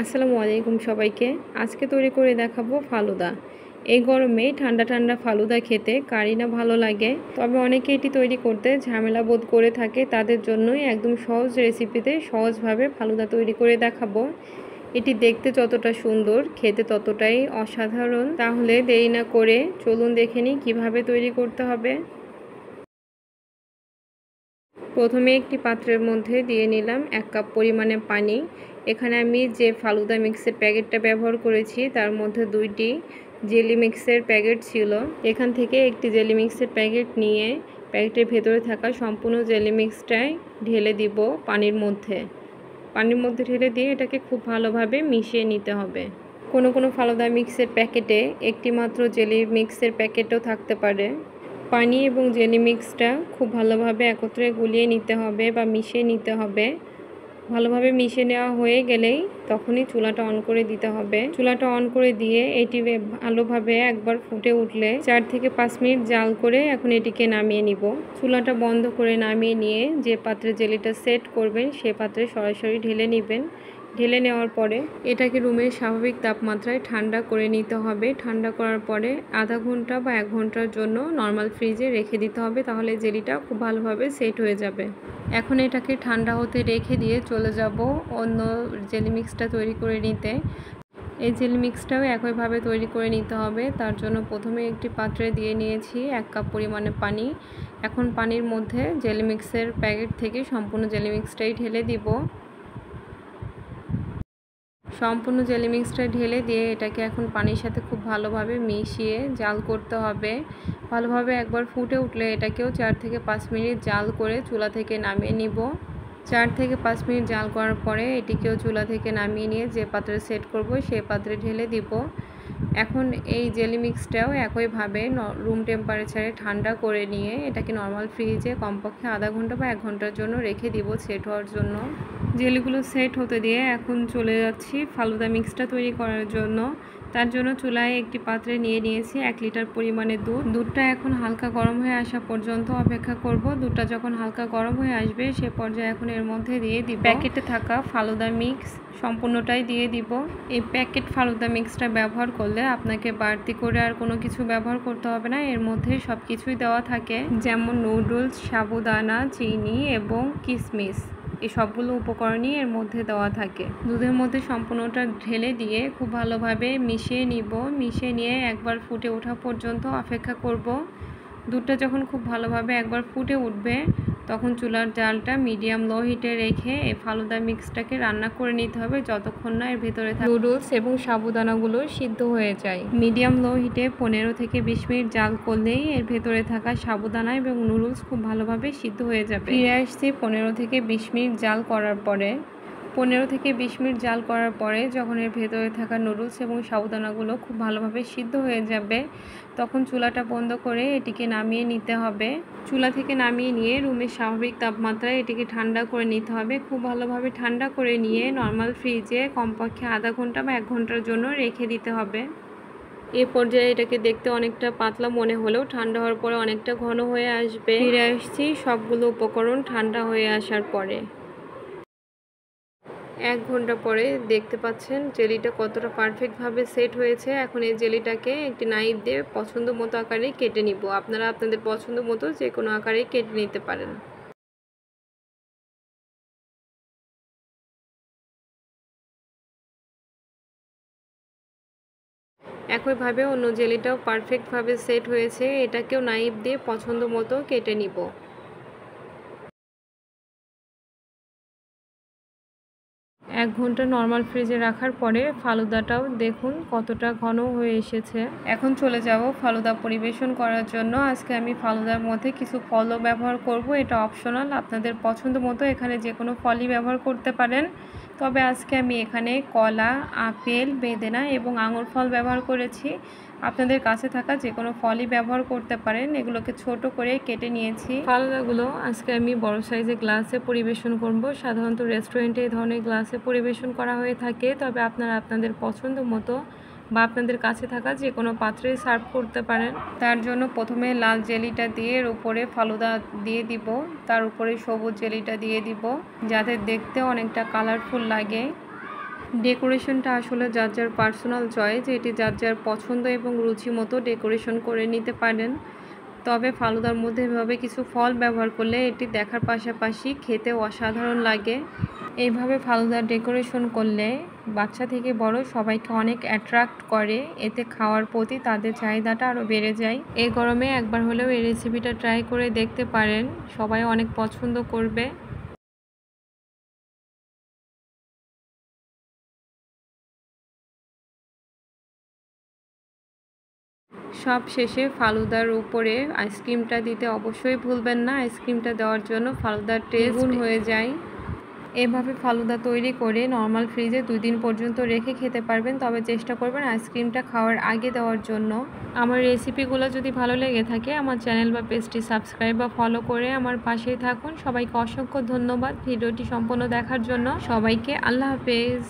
আসসালামু আলাইকুম সবাইকে। আজকে তৈরি করে দেখাবো ফালুদা। এই গরমে ঠান্ডা ঠান্ডা ফালুদা খেতে কারই না ভালো লাগে। তবে অনেকে এটি তৈরি করতে ঝামেলা বোধ করে থাকে, তাদের জন্যই একদম সহজ রেসিপিতে সহজভাবে ফালুদা তৈরি করে দেখাবো। এটি দেখতে যতটা সুন্দর, খেতে ততটাই অসাধারণ। তাহলে দেরি না করে চলুন দেখে নিই কীভাবে তৈরি করতে হবে। প্রথমে একটি পাত্রের মধ্যে দিয়ে নিলাম 1 কাপ পরিমাণে পানি। এখানে আমি যে ফালুদা মিক্সের প্যাকেটটা ব্যবহার করেছি তার মধ্যে 2টি জেলি মিক্সের প্যাকেট ছিল। এখান থেকে একটি জেলি মিক্সের প্যাকেট নিয়ে প্যাকেটের ভেতরে থাকা সম্পূর্ণ জেলি মিক্সটাই ঢেলে দিব পানির মধ্যে। পানির মধ্যে ঢেলে দিয়ে এটাকে খুব ভালোভাবে মিশিয়ে নিতে হবে। কোনো কোনো ফালুদা মিক্সের প্যাকেটে একটি মাত্র জেলি মিক্সের প্যাকেটও থাকতে পারে। পানি এবং জেলি মিক্সটা খুব ভালোভাবে একত্রে গুলিয়ে নিতে হবে বা মিশিয়ে নিতে হবে। ভালোভাবে মিশিয়ে নেওয়া হয়ে গেলেই তখনই চুলাটা অন করে দিতে হবে। চুলাটা অন করে দিয়ে এটি ভালোভাবে একবার ফুটে উঠলে 4 থেকে 5 মিনিট জাল করে এখন এটিকে নামিয়ে নিব। চুলাটা বন্ধ করে নামিয়ে নিয়ে যে পাত্রে জেলিটা সেট করবেন সে পাত্রে সরাসরি ঢেলে নেবেন। ঢেলে নেওয়ার পরে এটাকে রুমের স্বাভাবিক তাপমাত্রায় ঠান্ডা করে নিতে হবে। ঠান্ডা করার পরে আধা ঘন্টা বা 1 ঘন্টার জন্য নর্মাল ফ্রিজে রেখে দিতে হবে, তাহলে জেলিটা খুব ভালোভাবে সেট হয়ে যাবে। এখন এটাকে ঠান্ডা হতে রেখে দিয়ে চলে যাব অন্য জেলি মিক্সটা তৈরি করে নিতে। এই জেলি মিক্সটাও একইভাবে তৈরি করে নিতে হবে। তার জন্য প্রথমে একটি পাত্রে দিয়ে নিয়েছি 1 কাপ পরিমাণে পানি। এখন পানির মধ্যে জেলি মিক্সের প্যাকেট থেকে সম্পূর্ণ জেলি মিক্সটাই ঢেলে দিব। সম্পূর্ণ জেলি মিক্সটা ঢেলে দিয়ে এটাকে এখন পানির সাথে খুব ভালোভাবে মিশিয়ে জাল করতে হবে। ভালোভাবে একবার ফুটে উঠলে এটাকেও 4 থেকে 5 মিনিট জাল করে চুলা থেকে নামিয়ে নিব। 4 থেকে 5 মিনিট জাল করার পরে এটিকেও চুলা থেকে নামিয়ে নিয়ে যে পাত্রে সেট করব সেই পাত্রে ঢেলে দিব। এখন এই জেলি মিক্সটাও একইভাবে রুম টেম্পারেচারে ঠান্ডা করে নিয়ে এটাকে নর্মাল ফ্রিজে কমপক্ষে আধা ঘন্টা বা 1 ঘন্টার জন্য রেখে দিব সেট হওয়ার জন্য। জেলিগুলো সেট হতে দিয়ে এখন চলে যাচ্ছি ফালুদা মিক্সটা তৈরি করার জন্য। তার জন্য চুলায় একটি পাত্রে নিয়ে নিয়েছি 1 লিটার পরিমাণে দুধ। দুধটা এখন হালকা গরম হয়ে আসা পর্যন্ত অপেক্ষা করব। দুধটা যখন হালকা গরম হয়ে আসবে সে পর্যায়ে এখন এর মধ্যে দিয়ে দিব প্যাকেটে থাকা ফালুদা মিক্স, সম্পূর্ণটাই দিয়ে দিব। এই প্যাকেট ফালুদা মিক্সটা ব্যবহার করলে আপনাকে বাড়তি করে আর কোনো কিছু ব্যবহার করতে হবে না। এর মধ্যে সব কিছুই দেওয়া থাকে, যেমন নুডলস, সাবুদানা, চিনি এবং কিশমিশ। এই সবগুলো উপকরণই এর মধ্যে দেওয়া থাকে। দুধের মধ্যে সম্পূর্ণটা ঢেলে দিয়ে খুব ভালোভাবে মিশিয়ে নিব। মিশিয়ে নিয়ে একবার ফুটে ওঠা পর্যন্ত অপেক্ষা করব। দুধটা যখন খুব ভালোভাবে একবার ফুটে উঠবে তখন চুলার জালটা মিডিয়াম লো হিটে রেখে এই ফালুদা মিক্সটাকে রান্না করে নিতে হবে যতক্ষণ না এর ভেতরে থাকা নুডলস এবং সাবুদানাগুলো সিদ্ধ হয়ে যায়। মিডিয়াম লো হিটে 15 থেকে 20 মিনিট জাল করলেই এর ভেতরে থাকা সাবুদানা এবং নুডলস খুব ভালোভাবে সিদ্ধ হয়ে যাবে। ফিরে আসছি 15 থেকে 20 মিনিট জাল করার পরে। 15 থেকে 20 মিনিট জাল করার পরে যখন এর ভেতরে থাকা নুডলস এবং সাবুদানাগুলো খুব ভালোভাবে সিদ্ধ হয়ে যাবে তখন চুলাটা বন্ধ করে এটিকে নামিয়ে নিতে হবে। চুলা থেকে নামিয়ে নিয়ে রুমের স্বাভাবিক তাপমাত্রায় এটিকে ঠান্ডা করে নিতে হবে। খুব ভালোভাবে ঠান্ডা করে নিয়ে নর্মাল ফ্রিজে কমপক্ষে আধা ঘন্টা বা 1 ঘন্টার জন্য রেখে দিতে হবে। এ পর্যায়ে এটাকে দেখতে অনেকটা পাতলা মনে হলেও ঠান্ডা হওয়ার পরে অনেকটা ঘন হয়ে আসবে। ফিরে আসছি সবগুলো উপকরণ ঠান্ডা হয়ে আসার পরে। 1 ঘন্টা পরে দেখতে পাচ্ছেন জেলিটা কতটা পারফেক্টভাবে সেট হয়েছে। এখন এই জেলিটাকে একটি নাইফ দিয়ে পছন্দ মতো আকারে কেটে নিব। আপনারা আপনাদের পছন্দ মতো যে কোনো আকারে কেটে নিতে পারেন। একইভাবে অন্য জেলিটাও পারফেক্টভাবে সেট হয়েছে, এটাকেও নাইফ দিয়ে পছন্দ মতো কেটে নিব। 1 ঘন্টা নর্মাল ফ্রিজে রাখার পরে ফালুদাটাও দেখুন কতটা ঘন হয়ে এসেছে। এখন চলে যাব ফালুদা পরিবেশন করার জন্য। আজকে আমি ফালুদার মধ্যে কিছু ফলও ব্যবহার করব, এটা অপশনাল, আপনাদের পছন্দ মতো এখানে যে কোনো ফলই ব্যবহার করতে পারেন। তবে আজকে আমি এখানে কলা, আপেল, বেদেনা এবং আঙুর ফল ব্যবহার করেছি। আপনাদের কাছে থাকা যে কোনো ফলই ব্যবহার করতে পারেন। এগুলোকে ছোট করে কেটে নিয়েছি। ফালুদাগুলো আজকে আমি বড় সাইজের গ্লাসে পরিবেশন করব। সাধারণত রেস্টুরেন্টে এই ধরনের গ্লাসে পরিবেশন করা হয়ে থাকে, তবে আপনারা আপনাদের পছন্দ মতো বা আপনাদের কাছে থাকা যে কোনো পাত্রে সার্ভ করতে পারেন। তার জন্য প্রথমে লাল জেলিটা দিয়ে এর উপরে ফালুদা দিয়ে দিব, তার উপরে সবুজ জেলিটা দিয়ে দিব যাতে দেখতে অনেকটা কালারফুল লাগে। ডেকোরেশনটা আসলে যার যার পার্সোনাল চয়েস, এটি যার যার পছন্দ এবং রুচি মতো ডেকোরেশন করে নিতে পারেন। তবে ফালুদার মধ্যে এভাবে কিছু ফল ব্যবহার করলে এটি দেখার পাশাপাশি খেতেও অসাধারণ লাগে। এইভাবে ফালুদার ডেকোরেশন করলে বাচ্চা থেকে বড় সবাইকে অনেক অ্যাট্রাক্ট করে, এতে খাওয়ার প্রতি তাদের চাহিদাটা আরও বেড়ে যায়। এই গরমে একবার হলেও এই রেসিপিটা ট্রাই করে দেখতে পারেন, সবাই অনেক পছন্দ করবে। সব শেষে ফালুদার উপরে আইসক্রিমটা দিতে অবশ্যই ভুলবেন না। আইসক্রিমটা দেওয়ার জন্য ফালুদার টেস্ট দ্বিগুণ হয়ে যায়। এভাবে ফালুদা তৈরি করে নর্মাল ফ্রিজে 2 দিন পর্যন্ত রেখে খেতে পারবেন, তবে চেষ্টা করবেন আইসক্রিমটা খাওয়ার আগে দেওয়ার জন্য। আমার রেসিপিগুলো যদি ভালো লেগে থাকে আমার চ্যানেল বা পেজটি সাবস্ক্রাইব বা ফলো করে আমার পাশেই থাকুন। সবাইকে অসংখ্য ধন্যবাদ ভিডিওটি সম্পূর্ণ দেখার জন্য। সবাইকে আল্লাহ হাফেজ।